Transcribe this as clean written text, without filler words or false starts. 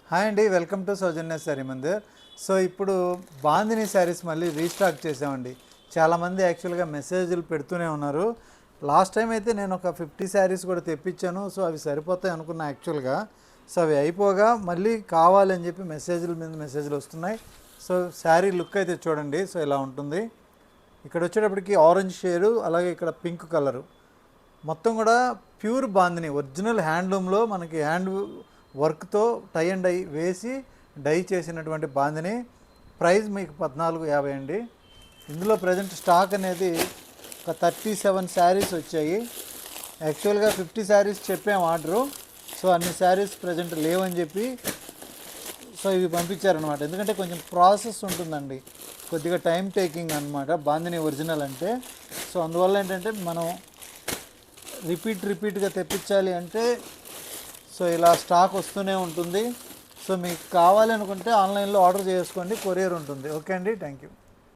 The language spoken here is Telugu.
హాయ్ అండి, welcome to Soujanya sari Mandir. So ఇప్పుడు బాందిని శారీస్ మళ్ళీ రీస్టాక్ చేసామండి. చాలామంది యాక్చువల్గా మెసేజ్లు పెడుతూనే ఉన్నారు. లాస్ట్ టైం అయితే నేను ఒక 50 శారీస్ కూడా తెప్పించాను. సో అవి సరిపోతాయి అనుకున్నా యాక్చువల్గా. సో అవి అయిపోగా మళ్ళీ కావాలని చెప్పి మెసేజ్ల మీద మెసేజ్లు వస్తున్నాయి. సో శారీ లుక్ అయితే చూడండి. సో ఇలా ఉంటుంది. ఇక్కడ వచ్చేటప్పటికి ఆరెంజ్ షేడు, అలాగే ఇక్కడ పింక్ కలరు, మొత్తం కూడా ప్యూర్ బాందిని ఒరిజినల్ హ్యాండ్లూమ్లో మనకి హ్యాండ్ వర్క్తో టై అండ్ డై వేసి డై చేసినటువంటి బాందిని. ప్రైస్ మీకు 1450 అండి. ఇందులో ప్రజెంట్ స్టాక్ అనేది ఒక 37 శారీస్ వచ్చాయి. యాక్చువల్గా 50 శారీస్ చెప్పాము ఆర్డరు. సో అన్ని శారీస్ ప్రజెంట్ లేవని చెప్పి సో ఇవి పంపించారనమాట. ఎందుకంటే కొంచెం ప్రాసెస్ ఉంటుందండి, కొద్దిగా టైం టేకింగ్ అనమాట బాందిని ఒరిజినల్ అంటే. సో అందువల్ల ఏంటంటే మనం రిపీట్గా తెప్పించాలి అంటే సో ఇలా స్టాక్ వస్తూనే ఉంటుంది. సో మీకు కావాలి అనుకుంటే ఆన్లైన్లో ఆర్డర్ చేసుకోండి, కొరియర్ ఉంటుంది. ఓకే అండి, థ్యాంక్ యూ.